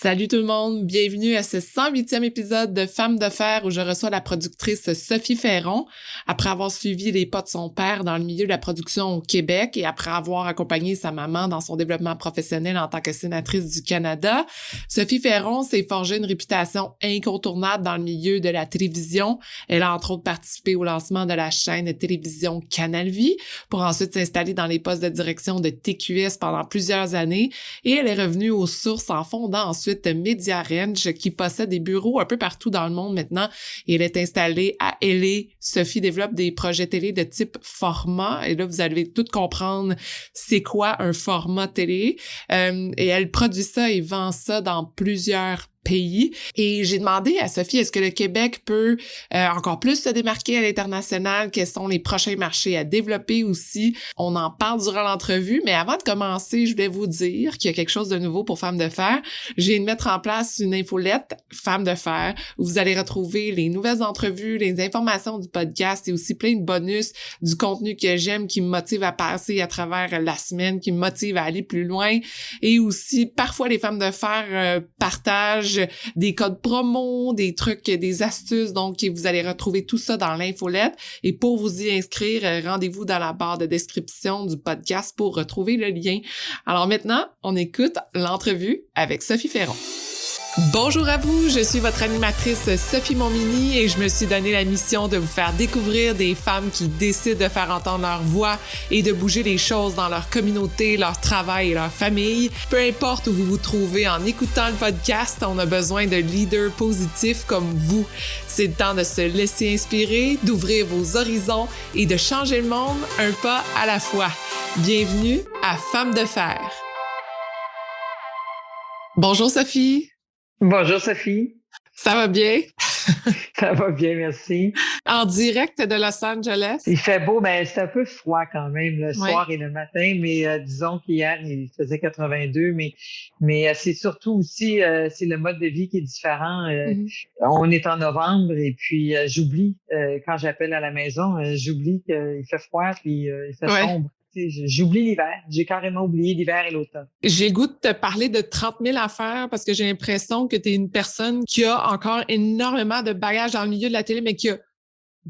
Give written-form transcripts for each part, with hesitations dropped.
Salut tout le monde, bienvenue à ce 108e épisode de Femmes de fer où je reçois la productrice Sophie Ferron. Après avoir suivi les pas de son père dans le milieu de la production au Québec et après avoir accompagné sa maman dans son développement professionnel en tant que sénatrice du Canada, Sophie Ferron s'est forgée une réputation incontournable dans le milieu de la télévision. Elle a entre autres participé au lancement de la chaîne de télévision Canal Vie pour ensuite s'installer dans les postes de direction de TQS pendant plusieurs années et elle est revenue aux sources en fondant ensuite Media Ranch qui possède des bureaux un peu partout dans le monde maintenant et elle est installée à LA. Sophie développe des projets télé de type format et là vous allez tout comprendre c'est quoi un format télé et elle produit ça et vend ça dans plusieurs pays. Et j'ai demandé à Sophie, est-ce que le Québec peut encore plus se démarquer à l'international? Quels sont les prochains marchés à développer aussi? On en parle durant l'entrevue, mais avant de commencer, je voulais vous dire qu'il y a quelque chose de nouveau pour Femmes de fer. J'ai de mettre en place une infolette Femmes de fer où vous allez retrouver les nouvelles entrevues, les informations du podcast et aussi plein de bonus, du contenu que j'aime, qui me motive à passer à travers la semaine, qui me motive à aller plus loin. Et aussi, parfois, les Femmes de fer partagent des codes promo, des trucs, des astuces. Donc, vous allez retrouver tout ça dans l'infolette. Et pour vous y inscrire, rendez-vous dans la barre de description du podcast pour retrouver le lien. Alors maintenant, on écoute l'entrevue avec Sophie Ferron. Bonjour à vous, je suis votre animatrice Sophie Montminy et je me suis donné la mission de vous faire découvrir des femmes qui décident de faire entendre leur voix et de bouger les choses dans leur communauté, leur travail et leur famille. Peu importe où vous vous trouvez en écoutant le podcast, on a besoin de leaders positifs comme vous. C'est le temps de se laisser inspirer, d'ouvrir vos horizons et de changer le monde un pas à la fois. Bienvenue à Femmes de fer. Bonjour Sophie. Bonjour Sophie. Ça va bien? Ça va bien, merci. En direct de Los Angeles? Il fait beau, mais c'est un peu froid quand même le soir et le matin, mais disons qu'hier, il faisait 82, mais c'est surtout aussi, c'est le mode de vie qui est différent. On est en novembre et puis j'oublie, quand j'appelle à la maison, j'oublie qu'il fait froid puis il fait sombre. J'oublie l'hiver. J'ai carrément oublié l'hiver et l'automne. J'ai le goût de te parler de 30 000 affaires parce que j'ai l'impression que tu es une personne qui a encore énormément de bagages dans le milieu de la télé, mais qui a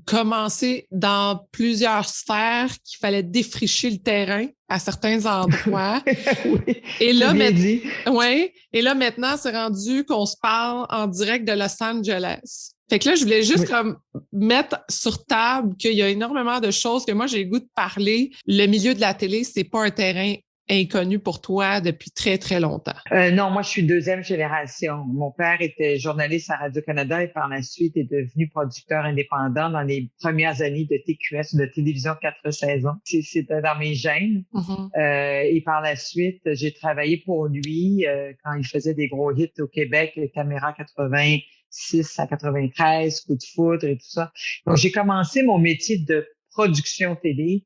commencé dans plusieurs sphères, qu'il fallait défricher le terrain à certains endroits. Oui, et là, et là, maintenant, c'est rendu qu'on se parle en direct de Los Angeles. Fait que là, je voulais juste comme mettre sur table qu'il y a énormément de choses que moi, j'ai le goût de parler. Le milieu de la télé, c'est pas un terrain inconnu pour toi depuis très, très longtemps. Non, moi, je suis deuxième génération. Mon père était journaliste à Radio-Canada et par la suite est devenu producteur indépendant dans les premières années de TQS, de télévision 4 saisons. C'était dans mes gènes. Et par la suite, j'ai travaillé pour lui quand il faisait des gros hits au Québec, Caméra 86 à 93, Coup de foudre et tout ça. Donc, j'ai commencé mon métier de production télé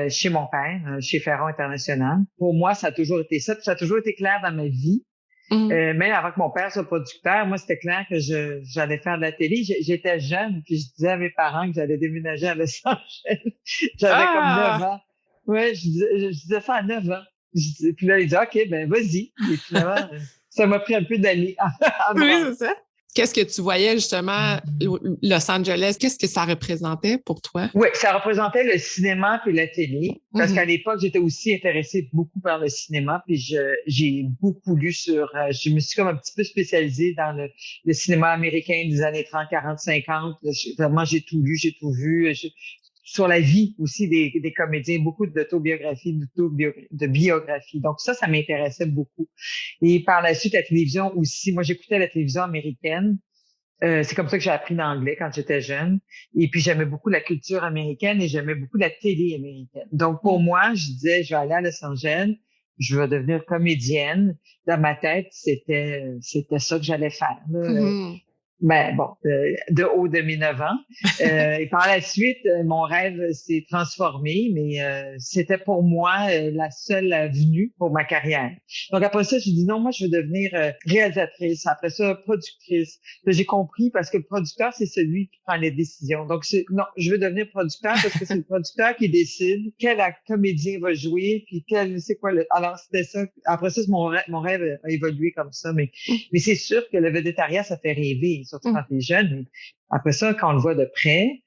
chez mon père, chez Ferron International. Pour moi, ça a toujours été ça. Puis ça a toujours été clair dans ma vie. Même avant que mon père soit producteur, moi, c'était clair que j'allais faire de la télé. J'étais jeune, puis je disais à mes parents que j'allais déménager à Los Angeles. J'avais comme 9 ans. Ouais, je disais ça à 9 ans. Puis là, il dit, OK, ben vas-y. Et finalement, ça m'a pris un peu d'années. Oui, c'est ça. Qu'est-ce que tu voyais justement Los Angeles? Qu'est-ce que ça représentait pour toi? Oui, ça représentait le cinéma puis la télé. Parce qu'à l'époque, j'étais aussi intéressée beaucoup par le cinéma. Puis j'ai beaucoup lu je me suis comme un petit peu spécialisée dans le cinéma américain des années 30, 40, 50. Vraiment, j'ai tout lu, j'ai tout vu. Sur la vie aussi des comédiens, beaucoup d'autobiographies, de biographies. Donc ça m'intéressait beaucoup. Et par la suite, la télévision aussi. Moi, j'écoutais la télévision américaine. C'est comme ça que j'ai appris l'anglais quand j'étais jeune. Et puis, j'aimais beaucoup la culture américaine et j'aimais beaucoup la télé américaine. Donc, pour moi, je disais, je vais aller à Los Angeles, je vais devenir comédienne. Dans ma tête, c'était ça que j'allais faire. de haut de mes 9 ans. Et par la suite, mon rêve s'est transformé, mais c'était pour moi la seule avenue pour ma carrière. Donc après ça, j'ai dit non, moi je veux devenir réalisatrice. Après ça, productrice. Là, j'ai compris parce que le producteur, c'est celui qui prend les décisions. Donc non, je veux devenir producteur parce que c'est le producteur qui décide quel comédien va jouer, puis c'est quoi Alors c'était ça. Après ça, mon rêve a évolué comme ça, mais c'est sûr que le végétariat, ça fait rêver, surtout quand t'es jeune. Mais après ça, quand on le voit de près,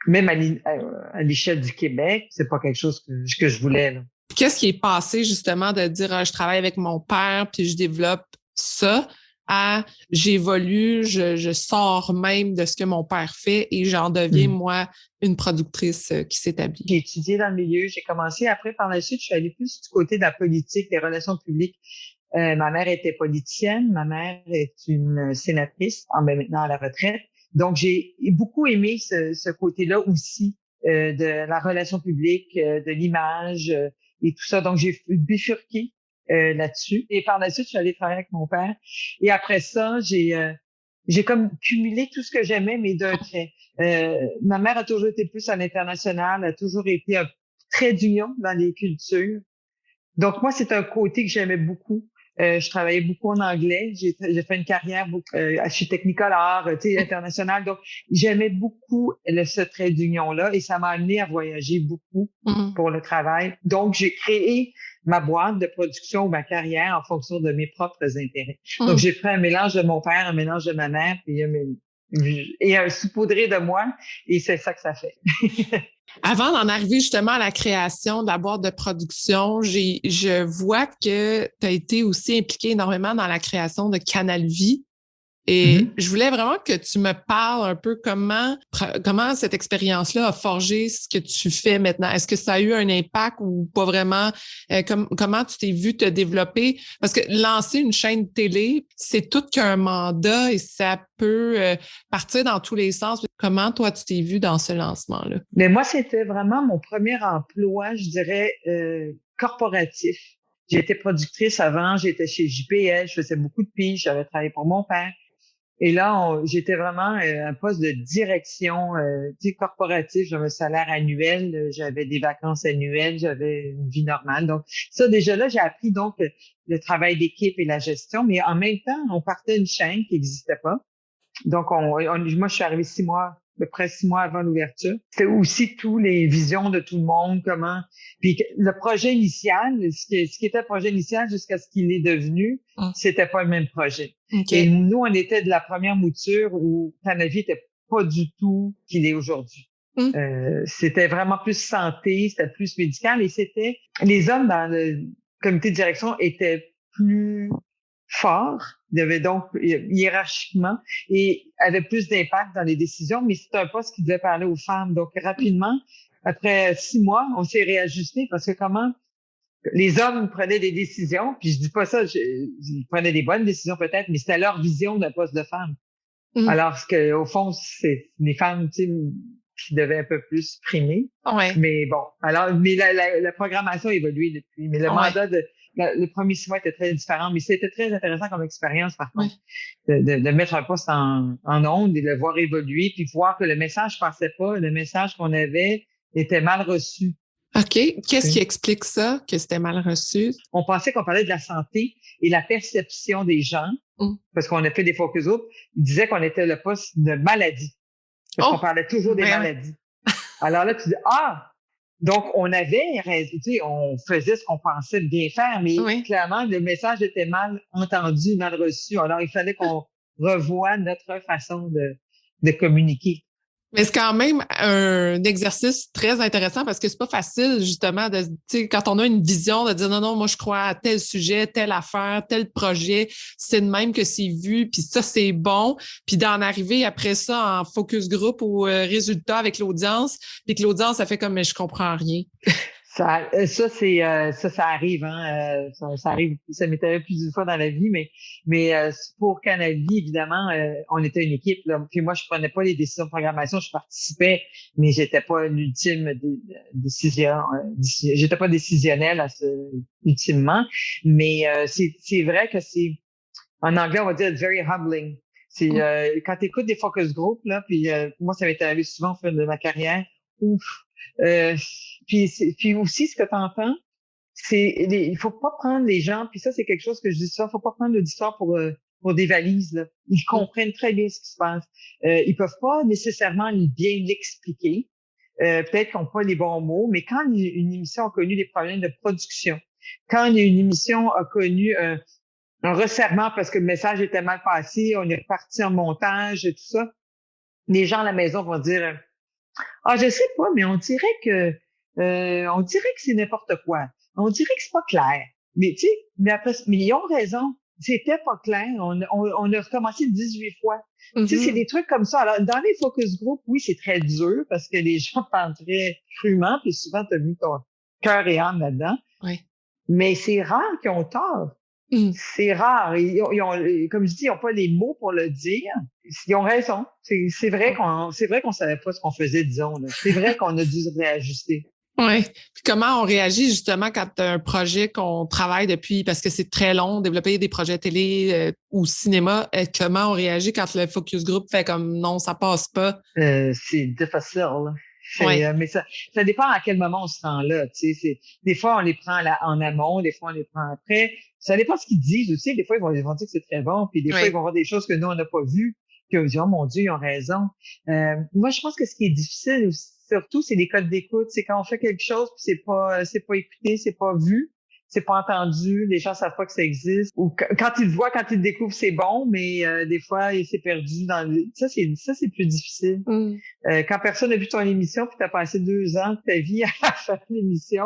même à l'échelle du Québec, c'est pas quelque chose que je voulais, là. Qu'est-ce qui est passé, justement, de dire je travaille avec mon père, puis je développe ça, à j'évolue, je sors même de ce que mon père fait et j'en deviens, moi, une productrice qui s'établit? J'ai étudié dans le milieu, j'ai commencé. Après, par la suite, je suis allée plus du côté de la politique, des relations publiques. Ma mère était politicienne, ma mère est une sénatrice, maintenant à la retraite. Donc, j'ai beaucoup aimé ce côté-là aussi de la relation publique, de l'image et tout ça. Donc, j'ai bifurqué là-dessus. Et par la suite, je suis allée travailler avec mon père. Et après ça, j'ai comme cumulé tout ce que j'aimais, mais d'un trait. Ma mère a toujours été plus à l'international, a toujours été un trait d'union dans les cultures. Donc, moi, c'est un côté que j'aimais beaucoup. Je travaillais beaucoup en anglais. J'ai fait une carrière chez Technicolor, internationale. Donc, j'aimais beaucoup ce trait d'union-là et ça m'a amené à voyager beaucoup pour le travail. Donc, j'ai créé ma boîte de production ou ma carrière en fonction de mes propres intérêts. Donc, j'ai fait un mélange de mon père, un mélange de ma mère, puis un saupoudré de moi, et c'est ça que ça fait. Avant d'en arriver justement à la création de la boîte de production, je vois que tu as été aussi impliquée énormément dans la création de Canal Vie. Et je voulais vraiment que tu me parles un peu comment cette expérience-là a forgé ce que tu fais maintenant. Est-ce que ça a eu un impact ou pas vraiment? Comment tu t'es vu te développer? Parce que lancer une chaîne télé, c'est tout qu'un mandat et ça peut partir dans tous les sens. Comment toi, tu t'es vu dans ce lancement-là? Mais moi, c'était vraiment mon premier emploi, je dirais, corporatif. J'ai été productrice avant, j'étais chez JPL, je faisais beaucoup de piges, j'avais travaillé pour mon père. Et là, j'étais vraiment un poste de direction corporative. J'avais un salaire annuel, j'avais des vacances annuelles, j'avais une vie normale. Donc, ça, déjà là, j'ai appris donc le travail d'équipe et la gestion. Mais en même temps, on partait d'une chaîne qui n'existait pas. Donc, moi, je suis arrivée 6 mois, à peu près 6 mois avant l'ouverture. C'était aussi tous les visions de tout le monde, comment. Puis le projet initial, ce qui était le projet initial jusqu'à ce qu'il est devenu, c'était pas le même projet. Okay. Et nous, on était de la première mouture où Canal Vie était pas du tout qu'il est aujourd'hui. C'était vraiment plus santé, c'était plus médical et c'était les hommes dans le comité de direction étaient plus forts, il y avait donc hiérarchiquement et avait plus d'impact dans les décisions, mais c'est un poste qui devait parler aux femmes. Donc rapidement, après 6 mois, on s'est réajusté parce que comment les hommes prenaient des décisions, puis je dis pas ça, ils prenaient des bonnes décisions peut-être, mais c'était leur vision d'un poste de femme. Alors que au fond, c'est les femmes, tu sais, qui devaient un peu plus primer. Mais bon, alors mais la programmation a évolué depuis, mais le mandat le premier 6 mois était très différent, mais c'était très intéressant comme expérience, par contre, de mettre un poste en ondes et de le voir évoluer, puis voir que le message passait pas, le message qu'on avait était mal reçu. OK. Qu'est-ce qui explique ça, que c'était mal reçu? On pensait qu'on parlait de la santé et la perception des gens, parce qu'on a fait des focus group, ils disaient qu'on était le poste de maladie. Parce qu'on parlait toujours des maladies. Alors là, tu dis, donc, on avait raison, tu sais, on faisait ce qu'on pensait bien faire, mais clairement, le message était mal entendu, mal reçu. Alors, il fallait qu'on revoie notre façon de communiquer. Mais c'est quand même un exercice très intéressant parce que c'est pas facile, justement, tu sais, quand on a une vision, de dire non, moi, je crois à tel sujet, telle affaire, tel projet, c'est de même que c'est vu, puis ça, c'est bon, puis d'en arriver après ça en focus group au résultat avec l'audience, puis que l'audience, ça fait comme, mais je comprends rien. Ça arrive, hein. Ça arrive, ça m'est arrivé plus d'une fois dans la vie, mais pour Canal Vie, évidemment, on était une équipe, là. Puis moi, je prenais pas les décisions de programmation, je participais, mais j'étais pas l'ultime décision, j'étais pas décisionnelle ultimement. Mais c'est vrai que en anglais, on va dire very humbling. Quand tu écoutes des focus group, là, puis moi, ça m'est arrivé souvent au fil de ma carrière. Ouf. Euh, puis aussi, ce que tu entends, il faut pas prendre les gens, puis ça, c'est quelque chose que je dis souvent, faut pas prendre l'auditoire pour des valises, là. Ils comprennent très bien ce qui se passe. Ils peuvent pas nécessairement bien l'expliquer. Peut-être qu'ils n'ont pas les bons mots, mais quand une émission a connu des problèmes de production, quand une émission a connu un resserrement parce que le message était mal passé, on est reparti en montage et tout ça, les gens à la maison vont dire je sais pas, mais on dirait que c'est n'importe quoi. On dirait que c'est pas clair. Mais tu sais, mais ils ont raison. C'était pas clair. On a recommencé 18 fois. Tu sais, c'est des trucs comme ça. Alors, dans les focus group, oui, c'est très dur parce que les gens parlent très crûment, puis souvent, tu as mis ton cœur et âme là-dedans. Oui. Mais c'est rare qu'ils ont tort. C'est rare. Comme je dis, ils n'ont pas les mots pour le dire. Ils ont raison. C'est vrai qu'on savait pas ce qu'on faisait, disons. Là. C'est vrai qu'on a dû réajuster. Oui. Puis comment on réagit justement quand tu as un projet qu'on travaille depuis, parce que c'est très long, développer des projets télé ou cinéma, comment on réagit quand le focus group fait comme non, ça passe pas? C'est difficile. Mais ça dépend à quel moment on se rend là. Des fois, on les prend en amont, des fois, on les prend après. Ça dépend de ce qu'ils disent aussi. Des fois, ils vont dire que c'est très bon, puis des fois, ils vont voir des choses que nous, on n'a pas vues, puis on dit, oh mon Dieu, ils ont raison. Moi, je pense que ce qui est difficile surtout, c'est les codes d'écoute. C'est quand on fait quelque chose, puis c'est pas écouté, c'est pas vu, c'est pas entendu, les gens savent pas que ça existe. Ou quand ils le voient, quand ils le découvrent, c'est bon, mais des fois, il s'est perdu ça, c'est plus difficile. Quand personne n'a vu ton émission, puis t'as passé 2 ans de ta vie à faire l'émission,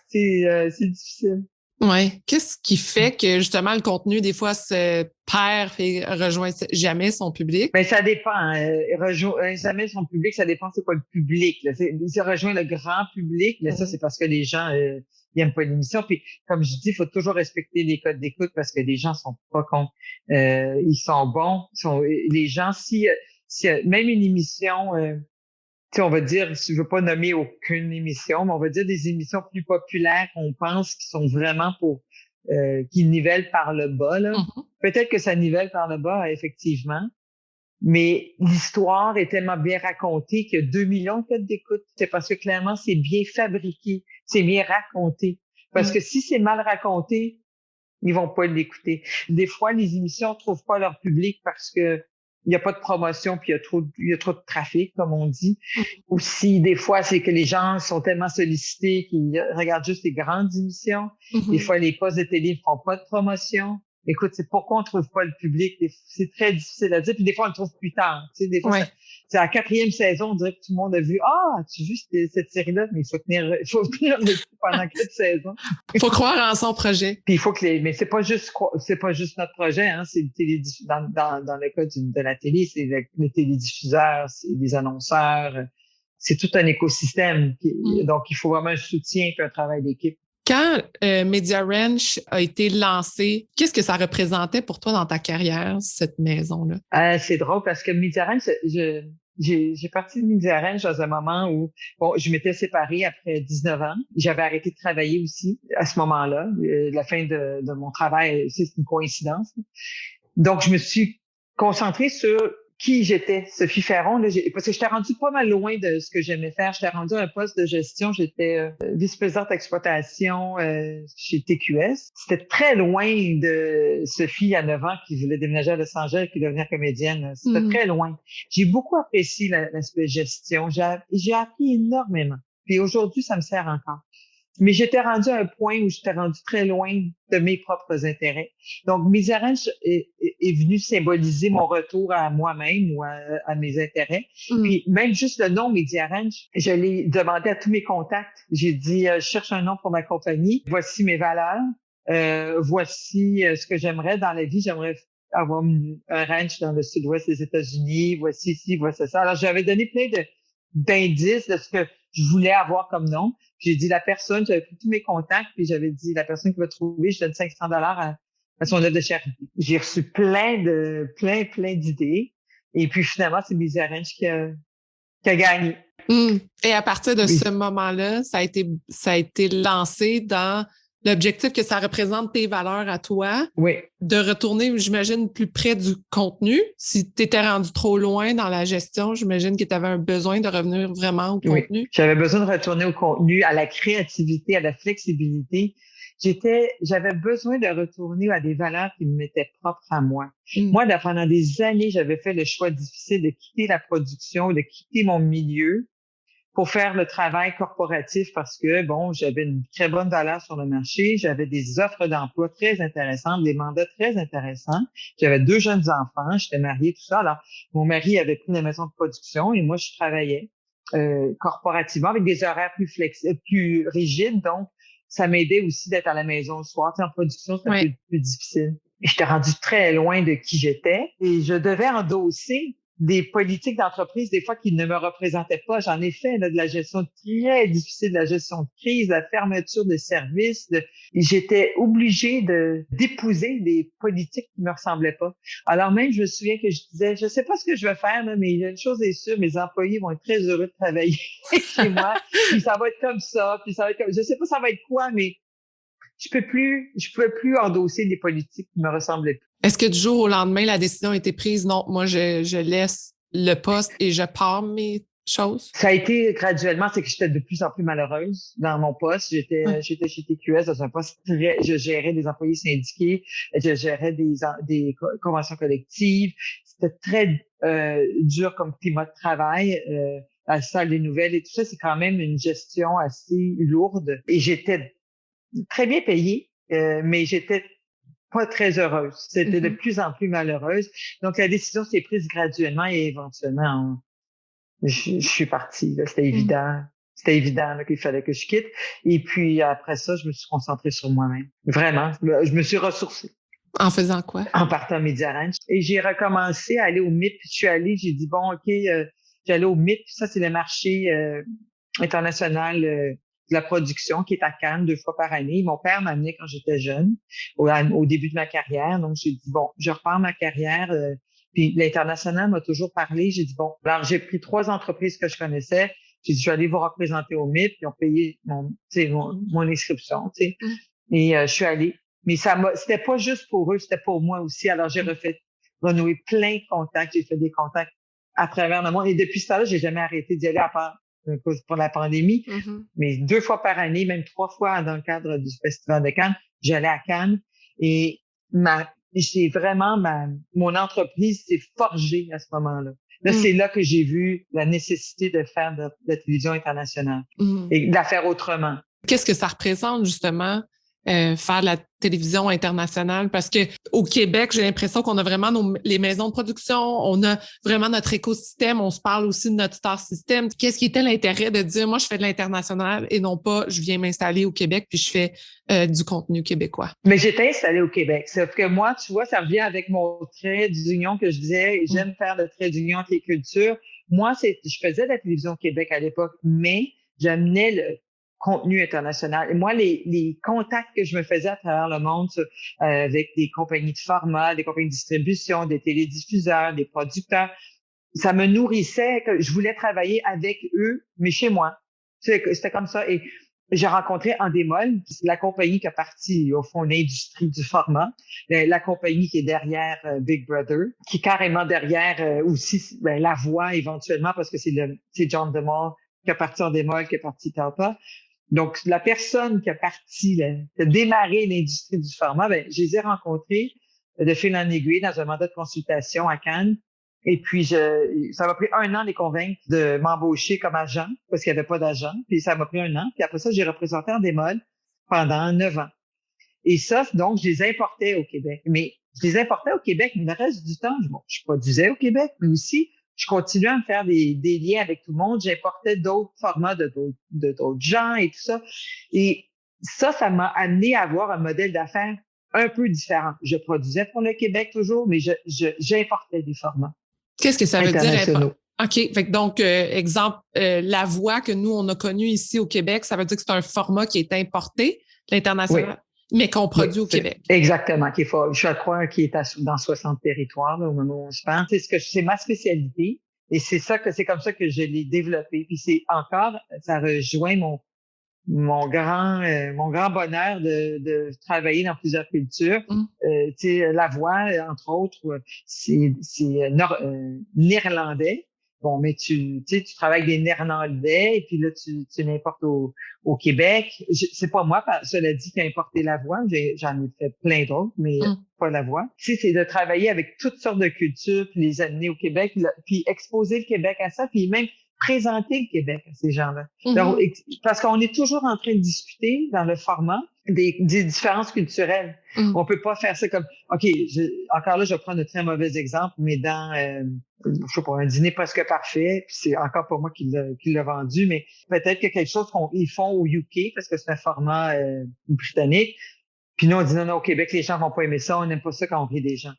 c'est difficile. Oui. Qu'est-ce qui fait que justement le contenu, des fois, se perd et rejoint jamais son public? Ben, ça dépend. Jamais son public, ça dépend c'est quoi le public. Là. C'est rejoint le grand public, mais ça, c'est parce que les gens ils aiment pas l'émission. Puis, comme je dis, il faut toujours respecter les codes d'écoute parce que les gens sont pas cons. Ils sont bons. Les gens, si même une émission, on va dire, je veux pas nommer aucune émission, mais on va dire des émissions plus populaires qu'on pense qui sont vraiment qui nivellent par le bas. Là. Peut-être que ça nivelle par le bas, effectivement. Mais l'histoire est tellement bien racontée qu'il y a 2 millions de codes d'écoute. C'est parce que clairement, c'est bien fabriqué, c'est bien raconté. Parce que si c'est mal raconté, ils vont pas l'écouter. Des fois, les émissions trouvent pas leur public parce que il y a pas de promotion puis il y a trop de trafic, comme on dit. Aussi, des fois, c'est que les gens sont tellement sollicités qu'ils regardent juste les grandes émissions. Des fois, les postes de télé ne font pas de promotion. Écoute, c'est pourquoi on trouve pas le public. C'est très difficile à dire. Puis des fois, on le trouve plus tard. Tu sais, des fois, c'est à la 4e saison, on dirait que tout le monde a vu. Tu as vu cette série-là, mais il faut tenir le coup pendant 4 saisons. Il faut croire en son projet. Puis il faut que mais c'est pas juste notre projet, hein. C'est dans le cas de la télé, c'est le télédiffuseur, c'est les annonceurs. C'est tout un écosystème. Donc, il faut vraiment un soutien et un travail d'équipe. Quand Media Ranch a été lancé, qu'est-ce que ça représentait pour toi dans ta carrière, cette maison-là? C'est drôle parce que Media Ranch, j'ai parti de Media Ranch dans un moment où je m'étais séparée après 19 ans. J'avais arrêté de travailler aussi à ce moment-là. La fin de mon travail, c'est une coïncidence. Donc, je me suis concentrée sur qui j'étais, Sophie Ferron, là, parce que j'étais rendue pas mal loin de ce que j'aimais faire. J'étais rendue à un poste de gestion. J'étais vice-présidente d'exploitation chez TQS. C'était très loin de Sophie à 9 ans qui voulait déménager à Los Angeles et devenir comédienne. C'était très loin. J'ai beaucoup apprécié l'aspect gestion. J'ai appris énormément. Puis aujourd'hui, ça me sert encore. Mais j'étais rendue à un point où j'étais rendue très loin de mes propres intérêts. Donc, Media Ranch est venu symboliser mon retour à moi-même ou à mes intérêts. Puis, même juste le nom Media Ranch, je l'ai demandé à tous mes contacts. J'ai dit, je cherche un nom pour ma compagnie. Voici mes valeurs. Voici ce que j'aimerais dans la vie. J'aimerais avoir un ranch dans le sud-ouest des États-Unis. Voici ici, voici ça. Alors, j'avais donné plein d'indices de ce que je voulais avoir comme nom. J'ai dit j'avais pris tous mes contacts, puis j'avais dit la personne qui va trouver, je donne $500 à son œuvre de charité. J'ai reçu plein d'idées. Et puis finalement, c'est Media Ranch qui a gagné. Et à partir de ce moment-là, ça a été lancé dans l'objectif que ça représente tes valeurs à toi, Oui. de retourner, j'imagine, plus près du contenu. Si tu étais rendu trop loin dans la gestion, j'imagine que tu avais un besoin de revenir vraiment au Oui. contenu. J'avais besoin de retourner au contenu, à la créativité, à la flexibilité. J'avais besoin de retourner à des valeurs qui m'étaient propres à moi. Moi, pendant des années, j'avais fait le choix difficile de quitter la production, de quitter mon milieu pour faire le travail corporatif parce que, bon, j'avais une très bonne valeur sur le marché, j'avais des offres d'emploi très intéressantes, des mandats très intéressants. J'avais 2 jeunes enfants, j'étais mariée, tout ça. Alors, mon mari avait pris la maison de production et moi, je travaillais corporativement avec des horaires plus flexibles, plus rigides. Donc, ça m'aidait aussi d'être à la maison le soir. Tu sais, en production, c'est un peu plus difficile. Et j'étais rendue très loin de qui j'étais et je devais endosser des politiques d'entreprise, des fois, qui ne me représentaient pas. J'en ai fait là, de la gestion très difficile, de la gestion de crise, de la fermeture de services. J'étais obligée d'épouser des politiques qui me ressemblaient pas. Alors même, je me souviens que je disais, je sais pas ce que je vais faire, là, mais une chose est sûre, mes employés vont être très heureux de travailler chez moi. Puis ça va être comme ça, puis ça va être comme, je sais pas ça va être quoi, mais je pouvais plus endosser des politiques qui me ressemblaient plus. Est-ce que du jour au lendemain, la décision a été prise? Non, moi, je laisse le poste et je pars mes choses? Ça a été graduellement, c'est que j'étais de plus en plus malheureuse dans mon poste. J'étais chez TQS dans un poste je gérais des employés syndiqués, je gérais des conventions collectives. C'était très dur comme climat de travail. La salle des nouvelles et tout ça, c'est quand même une gestion assez lourde. Et j'étais très bien payée, mais j'étais pas très heureuse. C'était de plus en plus malheureuse. Donc, la décision s'est prise graduellement et éventuellement, je suis partie. Là. C'était évident. C'était évident là, qu'il fallait que je quitte. Et puis, après ça, je me suis concentrée sur moi-même. Vraiment. Je me suis ressourcée. En faisant quoi? En partant à Media Ranch. Et j'ai recommencé à aller au MIP. Je suis allée, j'ai dit, bon, OK, j'allais au MIP. Ça, c'est le marché international de la production qui est à Cannes 2 fois par année. Mon père m'amenait quand j'étais jeune, au début de ma carrière. Donc, j'ai dit, bon, je repars ma carrière. Puis l'international m'a toujours parlé. J'ai dit, bon, alors j'ai pris 3 entreprises que je connaissais. J'ai dit, je vais aller vous représenter au MIP. Ils ont payé mon inscription. Tu sais. Et je suis allée. Mais c'était pas juste pour eux, c'était pour moi aussi. Alors, j'ai renoué plein de contacts. J'ai fait des contacts à travers le monde. Et depuis ce temps-là, j'ai jamais arrêté d'y aller à part pour la pandémie. Mais 2 fois par année, même 3 fois dans le cadre du Festival de Cannes, j'allais à Cannes. Et c'est vraiment mon entreprise s'est forgée à ce moment-là. Là, c'est là que j'ai vu la nécessité de faire de la télévision internationale et de la faire autrement. Qu'est-ce que ça représente, justement, faire de la télévision internationale? Parce que au Québec, j'ai l'impression qu'on a vraiment les maisons de production, on a vraiment notre écosystème, on se parle aussi de notre star system. Qu'est-ce qui était l'intérêt de dire, moi, je fais de l'international et non pas, je viens m'installer au Québec puis je fais du contenu québécois? Mais j'étais installée au Québec. Sauf que moi, tu vois, ça revient avec mon trait d'union que je disais, j'aime faire le trait d'union entre les cultures. Moi, je faisais de la télévision au Québec à l'époque, mais j'amenais le contenu international. Et moi, les contacts que je me faisais à travers le monde avec des compagnies de format, des compagnies de distribution, des télédiffuseurs, des producteurs, ça me nourrissait. Que je voulais travailler avec eux, mais chez moi. C'était comme ça. Et j'ai rencontré Endemol, la compagnie qui a parti, au fond, l'industrie du format, la compagnie qui est derrière Big Brother, qui est carrément derrière aussi La Voix éventuellement, parce que c'est John DeMol qui a parti Endemol, qui a parti Talpa. Donc, la personne qui a démarré l'industrie du format, je les ai rencontrés de fil en aiguille dans un mandat de consultation à Cannes. Et puis, ça m'a pris 1 an de les convaincre de m'embaucher comme agent, parce qu'il n'y avait pas d'agent. Puis, ça m'a pris 1 an. Puis après ça, j'ai représenté Endemol pendant 9 ans. Et ça, donc, je les importais au Québec. Mais je les importais au Québec, mais le reste du temps, je produisais au Québec, mais aussi, je continuais à me faire des liens avec tout le monde. J'importais d'autres formats de d'autres gens et tout ça. Et ça m'a amené à avoir un modèle d'affaires un peu différent. Je produisais pour le Québec toujours, mais j'importais des formats. Qu'est-ce que ça veut dire? OK. Fait que donc, exemple, La Voix que nous, on a connue ici au Québec, ça veut dire que c'est un format qui est importé, l'international, mais qu'on produit au Québec. Exactement. Je crois qu'il est dans 60 territoires là, au moment où on se parle. C'est ma spécialité et c'est comme ça que je l'ai développé. Puis ça rejoint mon grand bonheur de travailler dans plusieurs cultures. Tu sais, la voix, entre autres, c'est néerlandais. Bon, mais tu travailles avec des Néerlandais et puis là, tu l'importes au Québec. C'est pas moi, cela dit, qui a importé la voix. J'en ai fait plein d'autres, mais pas la voix. Tu sais, c'est de travailler avec toutes sortes de cultures, puis les amener au Québec, puis exposer le Québec à ça, puis même présenter le Québec à ces gens-là. Donc, parce qu'on est toujours en train de discuter dans le format des différences culturelles. On peut pas faire ça comme, OK, encore là, je vais prendre un très mauvais exemple, mais dans, je sais pas, un dîner presque parfait, puis c'est encore pas moi qui l'a vendu, mais peut-être que quelque chose qu'ils font au UK, parce que c'est un format britannique, puis nous, on dit non, au Québec, les gens vont pas aimer ça, on n'aime pas ça quand on rit des gens.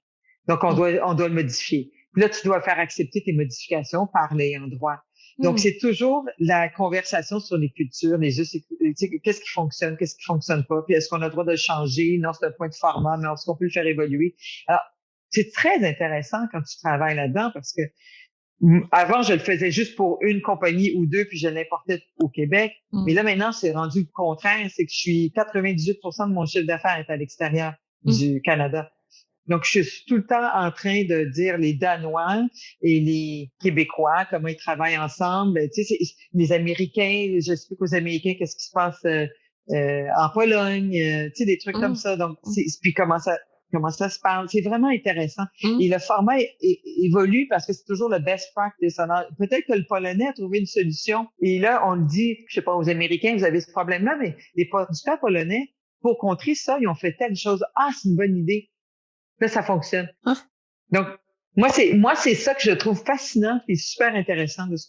Donc, on doit le modifier. Puis là, tu dois faire accepter tes modifications par l'ayant droit. Donc, c'est toujours la conversation sur les cultures, qu'est-ce qui fonctionne pas, puis est-ce qu'on a le droit de le changer? Non, c'est un point de format, mais est-ce qu'on peut le faire évoluer? Alors, c'est très intéressant quand tu travailles là-dedans parce que avant, je le faisais juste pour une compagnie ou deux, puis je l'importais au Québec. Mais là, maintenant, c'est rendu le contraire, c'est que 98% de mon chiffre d'affaires est à l'extérieur du Canada. Donc, je suis tout le temps en train de dire les Danois et les Québécois, comment ils travaillent ensemble. Tu sais, les Américains, j'explique aux Américains qu'est-ce qui se passe en Pologne, tu sais, des trucs comme ça. Donc, puis comment ça se parle. C'est vraiment intéressant. Et le format évolue parce que c'est toujours le best practice. Alors, peut-être que le Polonais a trouvé une solution. Et là, on le dit, je sais pas, aux Américains, vous avez ce problème-là, mais les producteurs polonais, pour contrer ça, ils ont fait telle chose. Ah, c'est une bonne idée. Là, ça fonctionne. Donc, moi, c'est ça que je trouve fascinant et super intéressant de ce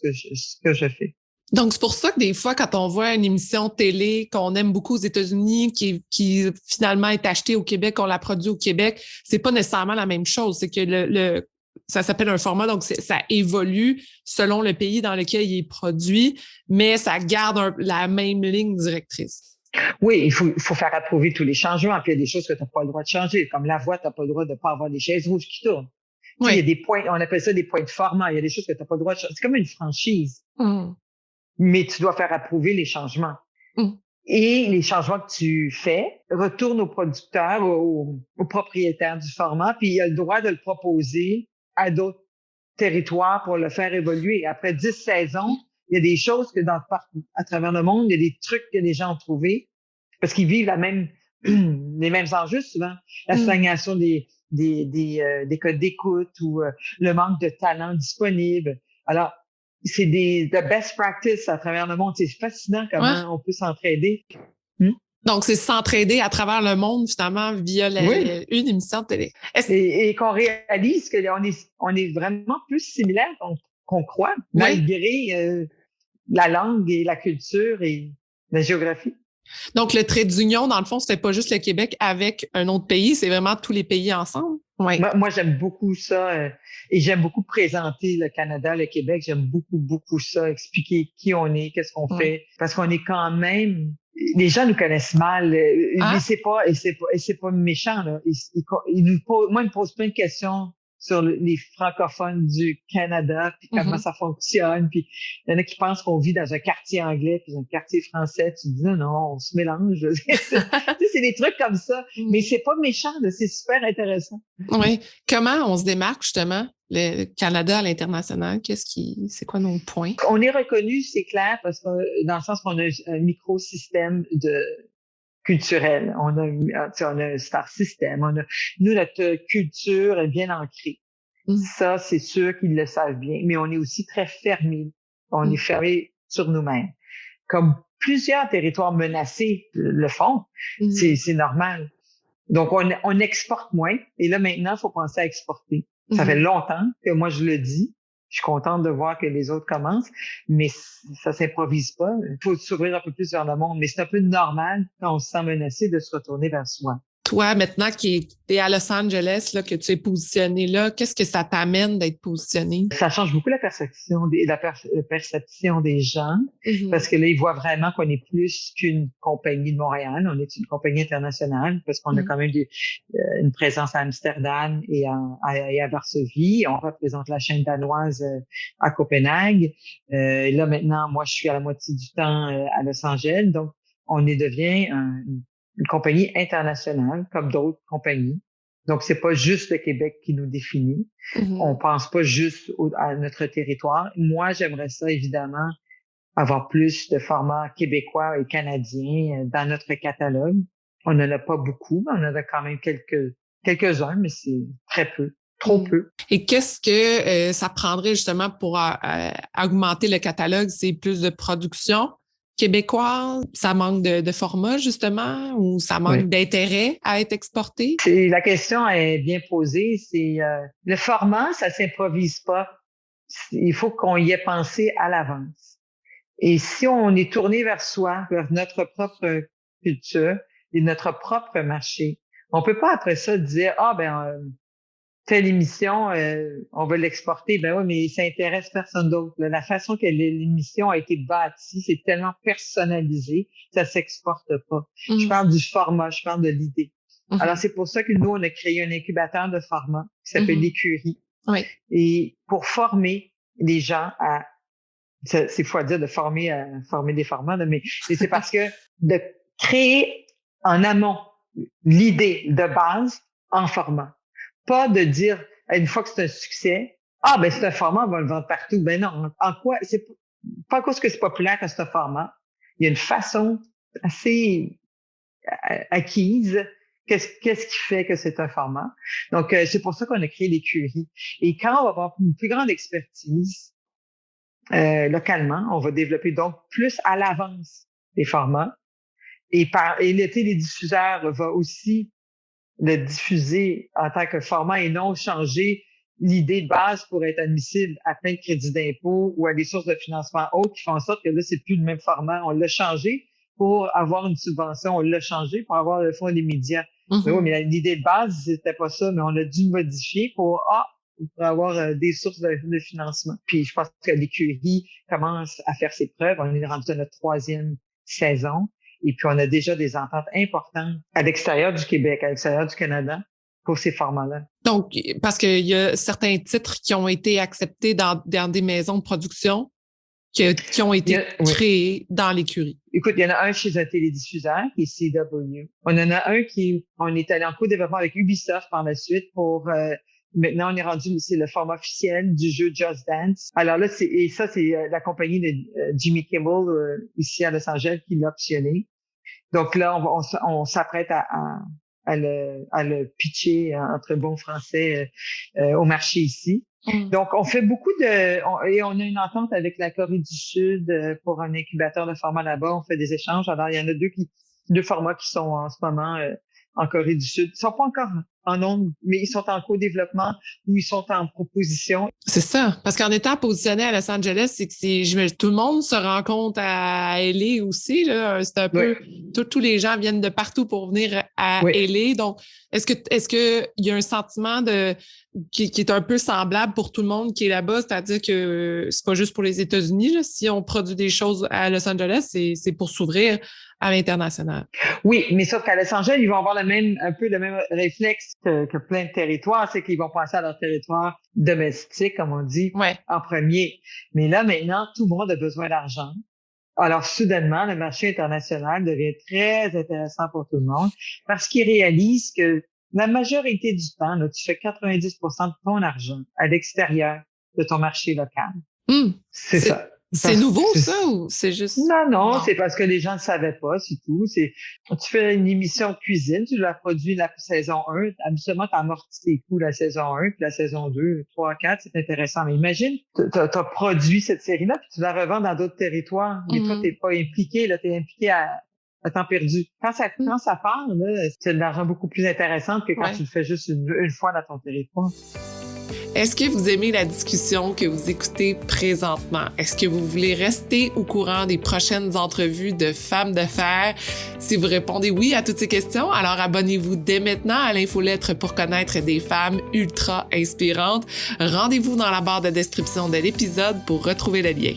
que je fais. Donc, c'est pour ça que des fois, quand on voit une émission télé qu'on aime beaucoup aux États-Unis, qui finalement est achetée au Québec, on la produit au Québec, c'est pas nécessairement la même chose. C'est que ça s'appelle un format, donc ça évolue selon le pays dans lequel il est produit, mais ça garde la même ligne directrice. Oui, il faut faire approuver tous les changements. Puis il y a des choses que tu n'as pas le droit de changer. Comme la voix, tu n'as pas le droit de pas avoir des chaises rouges qui tournent. Oui. Il y a des points, on appelle ça des points de format. Il y a des choses que tu n'as pas le droit de changer. C'est comme une franchise. Mais tu dois faire approuver les changements. Et les changements que tu fais retournent au producteur, au propriétaire du format, puis il a le droit de le proposer à d'autres territoires pour le faire évoluer. Après 10 saisons, il y a des choses que à travers le monde, il y a des trucs que les gens ont trouvés parce qu'ils vivent les mêmes enjeux souvent. La stagnation des codes d'écoute ou le manque de talent disponible. Alors, c'est the best practice à travers le monde. C'est fascinant comment on peut s'entraider. Donc, c'est s'entraider à travers le monde, finalement, via une émission de télé. Et qu'on réalise qu'on est vraiment plus similaires qu'on croit, malgré la langue et la culture et la géographie. Donc, le trait d'union, dans le fond, c'était pas juste le Québec avec un autre pays, c'est vraiment tous les pays ensemble. Ouais. Moi, j'aime beaucoup ça et j'aime beaucoup présenter le Canada, le Québec. J'aime beaucoup, beaucoup ça, expliquer qui on est, qu'est-ce qu'on fait, parce qu'on est quand même... Les gens nous connaissent mal, mais c'est pas méchant là. Ils me posent plein de questions sur les francophones du Canada, puis comment ça fonctionne, puis il y en a qui pensent qu'on vit dans un quartier anglais puis un quartier français. Tu dis non, on se mélange. C'est des trucs comme ça, mais c'est pas méchant, là, c'est super intéressant. Oui. Comment on se démarque justement le Canada à l'international? C'est quoi nos points? On est reconnu, c'est clair, parce que dans le sens qu'on a un microsystème culturel. On a un star system. Nous, notre culture est bien ancrée. Ça, c'est sûr qu'ils le savent bien. Mais on est aussi très fermé. On est fermé sur nous-mêmes. Comme plusieurs territoires menacés le font, c'est normal. Donc, on exporte moins. Et là, maintenant, il faut penser à exporter. Ça fait longtemps que moi, je le dis. Je suis contente de voir que les autres commencent, mais ça s'improvise pas. Il faut s'ouvrir un peu plus vers le monde, mais c'est un peu normal quand on se sent menacé de se retourner vers soi. Toi, maintenant qui es à Los Angeles, là, que tu es positionné là, qu'est-ce que ça t'amène d'être positionné? Ça change beaucoup la perception des gens, parce que là, ils voient vraiment qu'on est plus qu'une compagnie de Montréal. On est une compagnie internationale, parce qu'on a quand même une présence à Amsterdam et à Varsovie. On représente la chaîne danoise à Copenhague. Là, maintenant, moi, je suis à la moitié du temps à Los Angeles. Donc, on devient une compagnie internationale, comme d'autres compagnies. Donc, c'est pas juste le Québec qui nous définit. On pense pas juste à notre territoire. Moi, j'aimerais ça, évidemment, avoir plus de formats québécois et canadiens dans notre catalogue. On n'en a pas beaucoup, mais on en a quand même quelques-uns, mais c'est très peu, trop peu. Et qu'est-ce que ça prendrait justement pour augmenter le catalogue? C'est plus de production québécoise? Ça manque de format, justement, ou ça manque d'intérêt à être exporté? La question est bien posée. C'est le format, ça s'improvise pas. Il faut qu'on y ait pensé à l'avance. Et si on est tourné vers soi, vers notre propre culture et notre propre marché, on peut pas après ça dire telle émission, on va l'exporter. Ben oui, mais ça intéresse personne d'autre. La façon que l'émission a été bâtie, c'est tellement personnalisé, ça s'exporte pas. Je parle du format, je parle de l'idée. Alors, c'est pour ça que nous, on a créé un incubateur de format qui s'appelle l'Écurie. Oui. Et pour former les gens à, c'est fou à dire de former des formats, là, mais c'est parce que de créer en amont l'idée de base en format. Pas de dire, une fois que c'est un succès, c'est un format, on va le vendre partout. Ben non, en quoi, c'est pas à cause que c'est populaire que c'est un format. Il y a une façon assez acquise. Qu'est-ce qui fait que c'est un format? Donc, c'est pour ça qu'on a créé l'Écurie. Et quand on va avoir une plus grande expertise localement, on va développer donc plus à l'avance les formats. Et le télédiffuseur va aussi le diffuser en tant que format et non changer l'idée de base pour être admissible à plein de crédits d'impôt ou à des sources de financement autres qui font en sorte que là, c'est plus le même format. On l'a changé pour avoir une subvention, on l'a changé pour avoir le fonds des médias. Mais oui, mais l'idée de base, c'était pas ça, mais on a dû modifier pour avoir des sources de financement. Puis je pense que l'Écurie commence à faire ses preuves. On est rendu à notre 3e saison. Et puis, on a déjà des ententes importantes à l'extérieur du Québec, à l'extérieur du Canada pour ces formats-là. Donc, parce qu'il y a certains titres qui ont été acceptés dans des maisons de production qui ont été créés dans l'Écurie. Écoute, il y en a un chez un télédiffuseur qui est CW. On en a un on est allé en co-développement avec Ubisoft par la suite pour... Maintenant, on est rendu, c'est le format officiel du jeu Just Dance. Alors là, c'est la compagnie de Jimmy Kimmel ici à Los Angeles qui l'a optionné. Donc là, on s'apprête à le pitcher en très bon français au marché ici. Donc, on fait beaucoup et on a une entente avec la Corée du Sud pour un incubateur de format là-bas. On fait des échanges. Alors, il y en a deux formats qui sont en ce moment en Corée du Sud. Ils sont pas encore en nombre, mais ils sont en co-développement ou ils sont en proposition. C'est ça. Parce qu'en étant positionné à Los Angeles, c'est que tout le monde se rencontre à LA aussi, là. C'est un peu, tous les gens viennent de partout pour venir à LA. Donc, est-ce que il y a un sentiment qui est un peu semblable pour tout le monde qui est là-bas? C'est-à-dire que c'est pas juste pour les États-Unis, là. Si on produit des choses à Los Angeles, c'est pour s'ouvrir à l'international. Oui, mais sauf qu'à Los Angeles, ils vont avoir un peu le même réflexe que plein de territoires, c'est qu'ils vont penser à leur territoire domestique, comme on dit, en premier. Mais là, maintenant, tout le monde a besoin d'argent. Alors, soudainement, le marché international devient très intéressant pour tout le monde parce qu'ils réalisent que la majorité du temps, là, tu fais 90% de ton argent à l'extérieur de ton marché local. C'est ça. C'est nouveau, ça, ou c'est juste... Non, c'est parce que les gens ne savaient pas, c'est tout. Tu fais une émission de cuisine, tu l'as produit la saison 1, habituellement, tu amortis tes coûts la saison 1, puis la saison 2, 3, 4, c'est intéressant. Mais imagine, tu as produit cette série-là, puis tu la revends dans d'autres territoires, mais toi, t'es pas impliqué, là, t'es impliqué à temps perdu. Quand ça part, là, c'est de l'argent beaucoup plus intéressant que quand tu le fais juste une fois dans ton territoire. Est-ce que vous aimez la discussion que vous écoutez présentement? Est-ce que vous voulez rester au courant des prochaines entrevues de femmes d'affaires? Si vous répondez oui à toutes ces questions, alors abonnez-vous dès maintenant à l'infolettre pour connaître des femmes ultra inspirantes. Rendez-vous dans la barre de description de l'épisode pour retrouver le lien.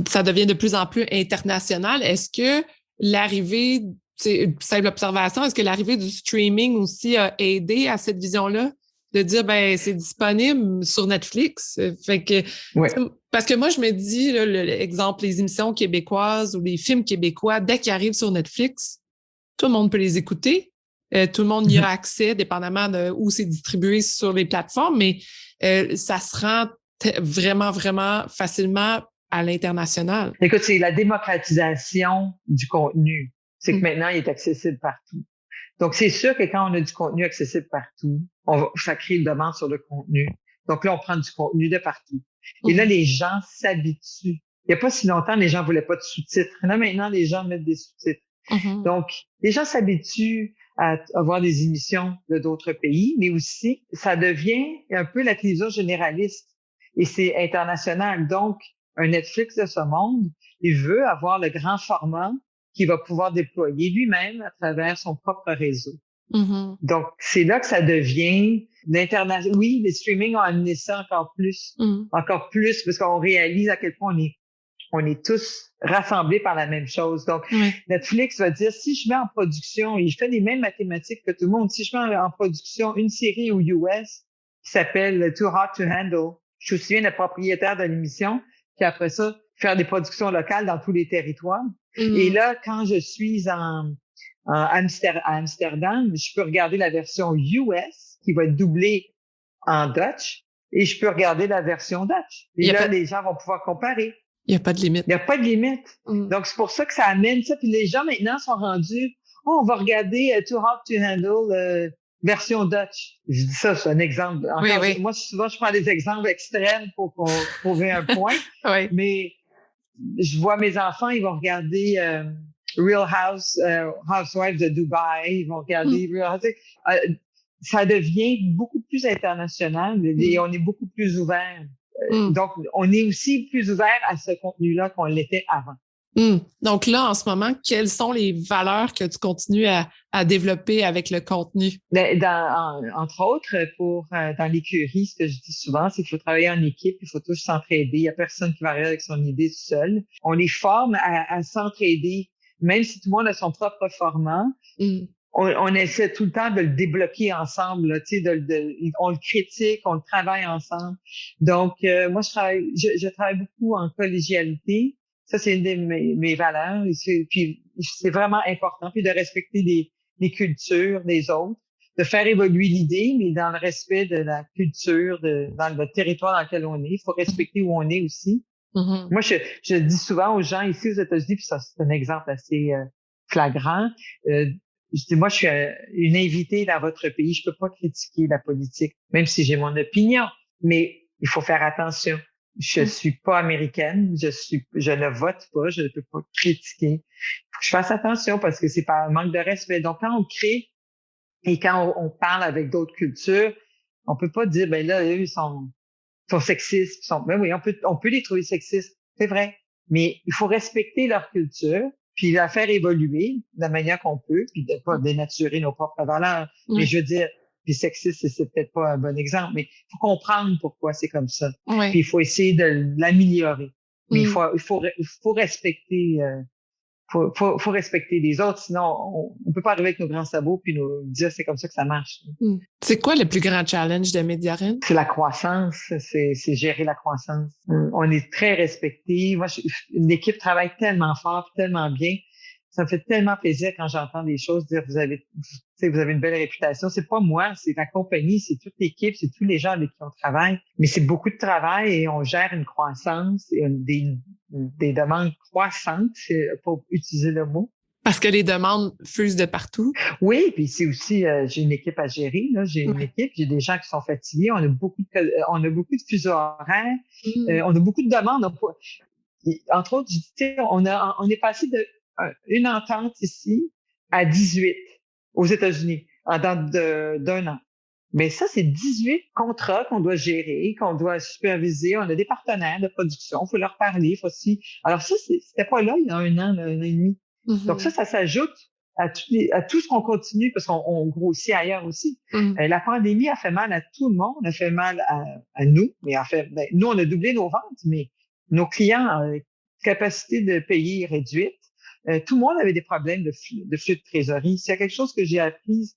Ça devient de plus en plus international. Est-ce que l'arrivée, c'est une simple observation, est-ce que l'arrivée du streaming aussi a aidé à cette vision-là? de dire, ben c'est disponible sur Netflix. Fait que, Ouais. parce que moi, je me dis, là, l'exemple, les émissions québécoises ou les films québécois, dès qu'ils arrivent sur Netflix, tout le monde peut les écouter. Tout le monde y a accès, dépendamment de où c'est distribué sur les plateformes, mais ça se rend vraiment, vraiment facilement à l'international. Écoute, c'est la démocratisation du contenu. C'est que maintenant, il est accessible partout. Donc, c'est sûr que quand on a du contenu accessible partout, ça crée une demande sur le contenu. Donc là, on prend du contenu de partout. Et là, les gens s'habituent. Il n'y a pas si longtemps, les gens voulaient pas de sous-titres. Là, maintenant, les gens mettent des sous-titres. Donc, les gens s'habituent à avoir des émissions de d'autres pays, mais aussi, ça devient un peu la télévision généraliste. Et c'est international. Donc, un Netflix de ce monde, il veut avoir le grand format qu'il va pouvoir déployer lui-même à travers son propre réseau. Donc, c'est là que ça devient l'international. Oui, les streamings ont amené ça encore plus, parce qu'on réalise à quel point on est tous rassemblés par la même chose. Donc, Netflix va dire, si je mets en production, et je fais les mêmes mathématiques que tout le monde, si je mets en production une série aux US qui s'appelle Too Hot to Handle, je me souviens le propriétaire de l'émission, qui après ça, faire des productions locales dans tous les territoires. Et là, quand je suis à Amsterdam, je peux regarder la version US qui va être doublée en Dutch et je peux regarder la version Dutch. Et là, les gens vont pouvoir comparer. Il n'y a pas de limite. Il n'y a pas de limite. Donc, c'est pour ça que ça amène ça. Puis les gens, maintenant, sont rendus, on va regarder Too Hot to Handle version Dutch. Je dis ça, c'est un exemple. Encore, moi, souvent, je prends des exemples extrêmes pour prouver un point. Mais je vois mes enfants, ils vont regarder Real Housewives de Dubaï. Ils vont regarder Real Housewives. Ça devient beaucoup plus international et on est beaucoup plus ouvert. Donc, on est aussi plus ouvert à ce contenu-là qu'on l'était avant. Donc là, en ce moment, quelles sont les valeurs que tu continues à développer avec le contenu? Entre autres, dans l'écurie, ce que je dis souvent, c'est qu'il faut travailler en équipe, il faut tous s'entraider. Il n'y a personne qui va arriver avec son idée tout seul. On les forme à s'entraider, même si tout le monde a son propre format. On essaie tout le temps de le débloquer ensemble, là, tu sais, on le critique, on le travaille ensemble. Donc, moi, je travaille beaucoup en collégialité. Ça, c'est une de mes valeurs. Puis, c'est vraiment important. Puis, de respecter les cultures des autres, de faire évoluer l'idée, mais dans le respect de la culture, dans le territoire dans lequel on est. Il faut respecter où on est aussi. Moi, je dis souvent aux gens ici aux États-Unis, puis ça, c'est un exemple assez flagrant. Je dis, moi, je suis une invitée dans votre pays. Je peux pas critiquer la politique, même si j'ai mon opinion. Mais il faut faire attention. Je suis pas américaine. Je ne vote pas. Je ne peux pas critiquer. Faut que je fasse attention parce que c'est pas un manque de respect. Donc, quand on crée et quand on parle avec d'autres cultures, on peut pas dire, ben là, eux, ils sont sexistes. Ben oui, on peut les trouver sexistes. C'est vrai. Mais il faut respecter leur culture, puis la faire évoluer de la manière qu'on peut, puis de pas dénaturer nos propres valeurs. Mais je veux dire, puis sexiste, c'est peut-être pas un bon exemple, mais il faut comprendre pourquoi c'est comme ça. Puis il faut essayer de l'améliorer. Mais il faut respecter faut respecter les autres, sinon on peut pas arriver avec nos grands sabots puis nous dire c'est comme ça que ça marche. C'est quoi le plus grand challenge de Mediarine? C'est la croissance, c'est gérer la croissance. On est très respecté. Moi, l'équipe travaille tellement fort, tellement bien. Ça me fait tellement plaisir quand j'entends des choses dire vous avez une belle réputation. C'est pas moi, c'est la compagnie, c'est toute l'équipe, c'est tous les gens avec qui on travaille. Mais c'est beaucoup de travail et on gère une croissance et des demandes croissantes, pour utiliser le mot. Parce que les demandes fusent de partout. Oui, puis c'est aussi, j'ai une équipe à gérer. Là, j'ai une équipe, j'ai des gens qui sont fatigués. On a beaucoup de fuseaux horaires. On a beaucoup de demandes. Entre autres, on est passé de une entente ici à 18 aux États-Unis en dans d'un an. Mais ça, c'est 18 contrats qu'on doit gérer, qu'on doit superviser. On a des partenaires de production, il faut leur parler, faut aussi. Alors ça, c'était pas là il y a un an et demi. Donc ça s'ajoute à tout ce qu'on continue parce qu'on grossit ailleurs aussi. La pandémie a fait mal à tout le monde, a fait mal à nous, mais nous, on a doublé nos ventes, mais nos clients, capacité de payer réduite, tout le monde avait des problèmes de flux de trésorerie. S'il y a quelque chose que j'ai appris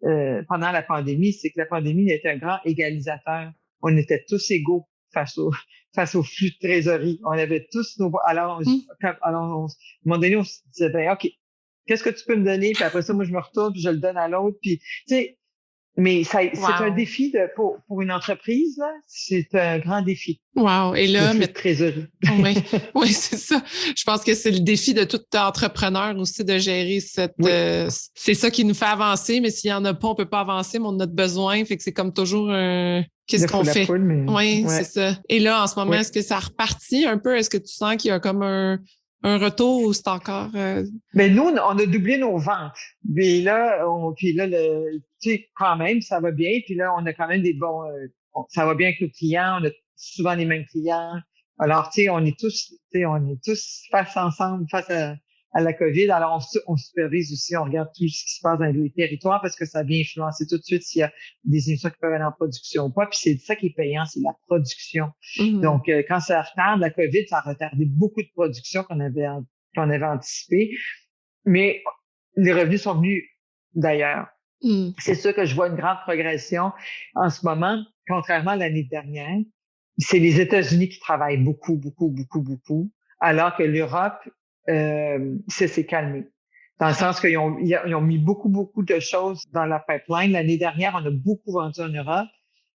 pendant la pandémie, c'est que la pandémie était un grand égalisateur. On était tous égaux face au flux de trésorerie. On avait tous nos... Alors, à un moment donné, on se disait, ben, OK, qu'est-ce que tu peux me donner? Puis après ça, moi, je me retourne, puis je le donne à l'autre. Puis, tu sais, mais c'est un défi pour une entreprise, là. C'est un grand défi. Wow. Et là, de trésorerie. Oui, oui, c'est ça. Je pense que c'est le défi de tout entrepreneur aussi de gérer cette. C'est ça qui nous fait avancer, mais s'il y en a pas, on peut pas avancer, mais on en a besoin. Fait que c'est comme toujours qu'est-ce qu'on fait? Oui, c'est ça. Et là, en ce moment, est-ce que ça repartit un peu? Est-ce que tu sens qu'il y a comme un retour ou c'est encore... Ben nous, on a doublé nos ventes. Mais là, tu sais, quand même, ça va bien. Puis là, on a quand même des bons... ça va bien avec nos clients. On a souvent les mêmes clients. Alors, tu sais, on est tous face ensemble, face à la COVID. Alors, on supervise aussi, on regarde tout ce qui se passe dans les territoires parce que ça vient influencer tout de suite s'il y a des émissions qui peuvent aller en production ou pas. Puis c'est ça qui est payant, c'est la production. Mm-hmm. Donc, quand ça retarde, la COVID, ça a retardé beaucoup de production qu'on avait anticipé. Mais les revenus sont venus d'ailleurs. Mm. C'est sûr que je vois une grande progression en ce moment, contrairement à l'année dernière. C'est les États-Unis qui travaillent beaucoup, alors que l'Europe, ça s'est calmé. Dans le sens qu'ils ont mis beaucoup de choses dans la pipeline. L'année dernière, on a beaucoup vendu en Europe,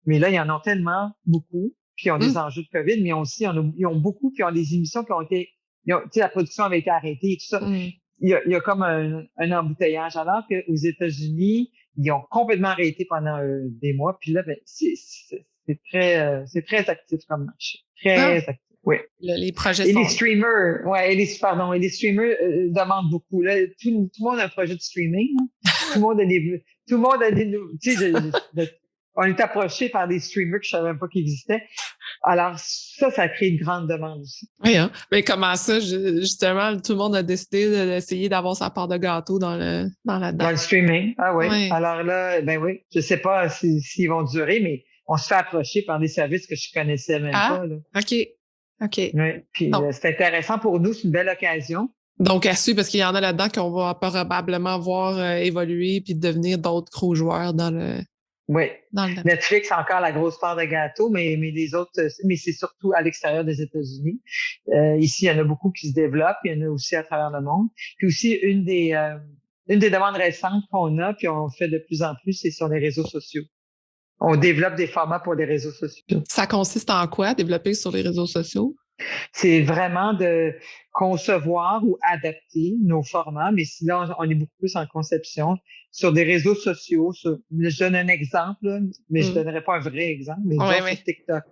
mais là, ils en ont tellement beaucoup, puis ils ont des enjeux de COVID, mais ils ont beaucoup, puis ils ont des émissions qui ont été, tu sais, la production avait été arrêtée et tout ça. Mm. Il y a comme un embouteillage, alors qu'aux États-Unis, ils ont complètement arrêté pendant des mois, puis là, ben, c'est très actif comme marché. Très actif. Oui. Les projets les streamers, les streamers demandent beaucoup. Là, tout le monde a un projet de streaming. Hein. Tout le monde a des tu sais, on est approché par des streamers que je savais même pas qu'ils existaient. Alors, ça crée une grande demande aussi. Oui, hein? Mais comment ça, justement, tout le monde a décidé d'essayer d'avoir sa part de gâteau dans le streaming. Ah oui. Alors là, ben oui, je sais pas s'ils vont durer, mais on se fait approcher par des services que je connaissais même pas. Là. OK. Oui, puis c'est intéressant pour nous, c'est une belle occasion. Donc, à suivre, parce qu'il y en a là-dedans qu'on va probablement voir évoluer puis devenir d'autres gros joueurs dans le... Oui. Netflix a encore la grosse part de gâteau, mais les autres, mais c'est surtout à l'extérieur des États-Unis. Ici, il y en a beaucoup qui se développent, il y en a aussi à travers le monde. Puis aussi, une des demandes récentes qu'on a, puis on fait de plus en plus, c'est sur les réseaux sociaux. On développe des formats pour les réseaux sociaux. Ça consiste en quoi, développer sur les réseaux sociaux? C'est vraiment de concevoir ou adapter nos formats, mais sinon, on est beaucoup plus en conception sur des réseaux sociaux. Je donne un exemple, là, mais je donnerai pas un vrai exemple, mais sur TikTok.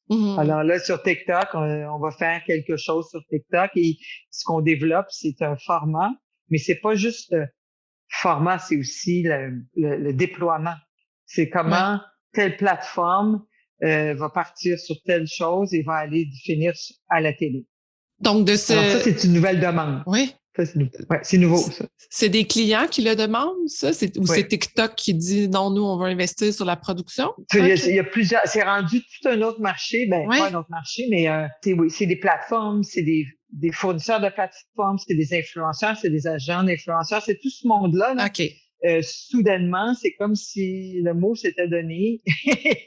Mm-hmm. Alors là, sur TikTok, on va faire quelque chose sur TikTok et ce qu'on développe, c'est un format, mais c'est pas juste le format, c'est aussi le déploiement. C'est comment telle plateforme va partir sur telle chose et va aller finir à la télé. Donc, Alors ça, c'est une nouvelle demande. Oui. Ça, c'est nouveau, ça. C'est des clients qui le demandent, ça? Ou c'est TikTok qui dit non, nous, on veut investir sur la production? Il y a plusieurs. C'est rendu tout un autre marché. Ben, pas un autre marché, mais c'est des plateformes, c'est des fournisseurs de plateformes, c'est des influenceurs, c'est des agents d'influenceurs, c'est tout ce monde-là. Là. OK. Soudainement, c'est comme si le mot s'était donné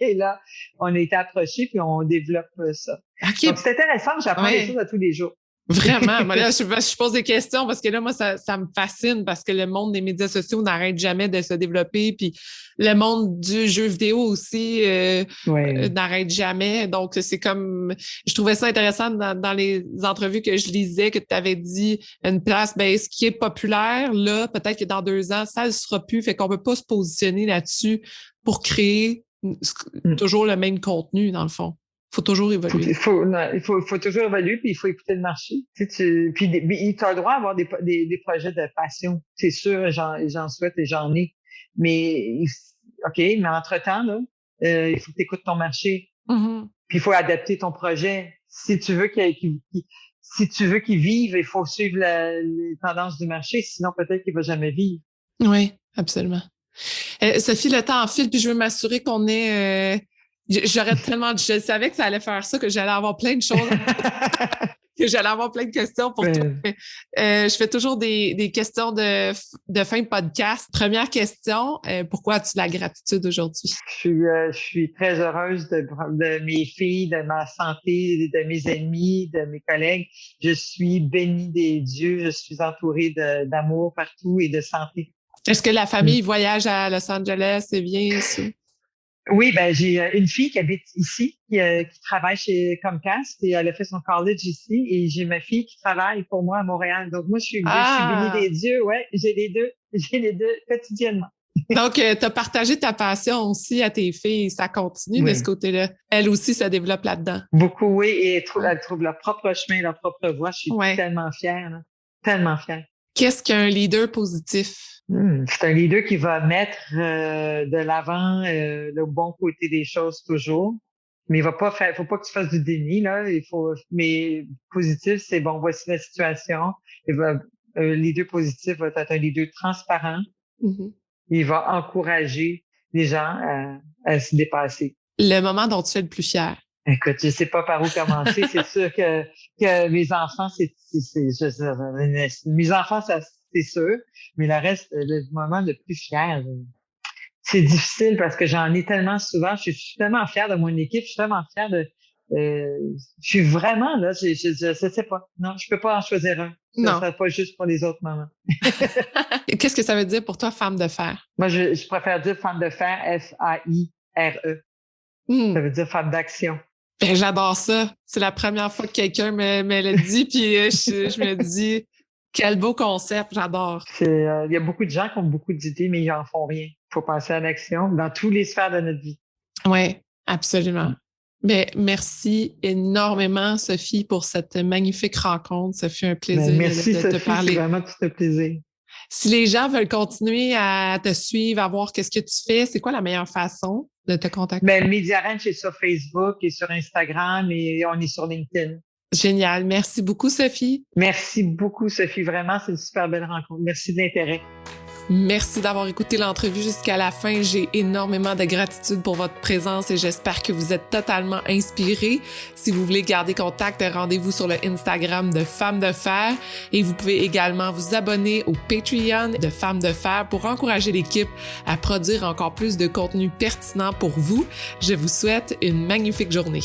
et là, on a été approché puis on développe ça. Okay. Donc, c'est intéressant, j'apprends des choses à tous les jours. Vraiment. Moi, là, je pose des questions parce que là, moi, ça me fascine parce que le monde des médias sociaux n'arrête jamais de se développer. Puis le monde du jeu vidéo aussi n'arrête jamais. Donc, c'est comme... Je trouvais ça intéressant dans les entrevues que je lisais que tu avais dit une place, ben ce qui est populaire, là, peut-être que dans 2 ans, ça ne sera plus. Fait qu'on ne peut pas se positionner là-dessus pour créer toujours le même contenu, dans le fond. Faut toujours évoluer. Il faut toujours évoluer, puis il faut écouter le marché. Puis tu as le droit à avoir des projets de passion. C'est sûr, j'en souhaite et j'en ai. Mais mais entre-temps, là, il faut que tu écoutes ton marché. Mm-hmm. Puis il faut adapter ton projet. Si tu veux qu'il vive, il faut suivre les tendances du marché, sinon peut-être qu'il va jamais vivre. Oui, absolument. Sophie, le temps file, puis je veux m'assurer qu'on ait... je savais que ça allait faire ça, que j'allais avoir plein de choses. que j'allais avoir plein de questions pour toi. Je fais toujours des questions de fin de podcast. Première question, pourquoi as-tu la gratitude aujourd'hui? Je suis très heureuse de mes filles, de ma santé, de mes amis, de mes collègues. Je suis bénie des dieux. Je suis entourée d'amour partout et de santé. Est-ce que la famille voyage à Los Angeles? C'est bien ça? Oui, j'ai une fille qui habite ici, qui travaille chez Comcast et elle a fait son college ici. Et j'ai ma fille qui travaille pour moi à Montréal. Donc moi, je suis bénie des dieux. Ouais, j'ai les deux quotidiennement. Donc, tu as partagé ta passion aussi à tes filles. Ça continue de ce côté-là. Elles aussi se développent là-dedans. Beaucoup, oui. Et elles trouvent leur propre chemin, leur propre voie. Je suis tellement fière, là. Tellement fière. Qu'est-ce qu'un leader positif? C'est un leader qui va mettre de l'avant le bon côté des choses toujours. Mais faut pas que tu fasses du déni, là. Mais positif, c'est bon, voici la situation. Un leader positif va être un leader transparent. Mm-hmm. Il va encourager les gens à se dépasser. Le moment dont tu es le plus fier? Écoute, je sais pas par où commencer. C'est sûr que mes enfants, mes enfants, ça, c'est sûr. Mais le reste, le moment le plus fier, c'est difficile parce que j'en ai tellement souvent. Je suis tellement fière de mon équipe. Je suis tellement fière je suis vraiment, là, je sais pas. Non, je peux pas en choisir un. Non. Ça sera pas juste pour les autres moments. Qu'est-ce que ça veut dire pour toi, femme de fer? Moi, je préfère dire femme de fer, F-A-I-R-E. Ça veut dire femme d'action. Ben, j'adore ça. C'est la première fois que quelqu'un me le dit, puis je me dis, quel beau concept, j'adore. Il y a beaucoup de gens qui ont beaucoup d'idées, mais ils en font rien. Il faut penser à l'action dans tous les sphères de notre vie. Oui, absolument. Ben, merci énormément, Sophie, pour cette magnifique rencontre. Ça fait un plaisir merci, de Sophie, te parler. C'est vraiment tout un plaisir. Si les gens veulent continuer à te suivre, à voir qu'est-ce que tu fais, c'est quoi la meilleure façon de te contacter? Media Ranch est sur Facebook et sur Instagram et on est sur LinkedIn. Génial. Merci beaucoup, Sophie. Merci beaucoup, Sophie. Vraiment, c'est une super belle rencontre. Merci de l'intérêt. Merci d'avoir écouté l'entrevue jusqu'à la fin. J'ai énormément de gratitude pour votre présence et j'espère que vous êtes totalement inspirés. Si vous voulez garder contact, rendez-vous sur le Instagram de Femmes de Fer et vous pouvez également vous abonner au Patreon de Femmes de Fer pour encourager l'équipe à produire encore plus de contenu pertinent pour vous. Je vous souhaite une magnifique journée.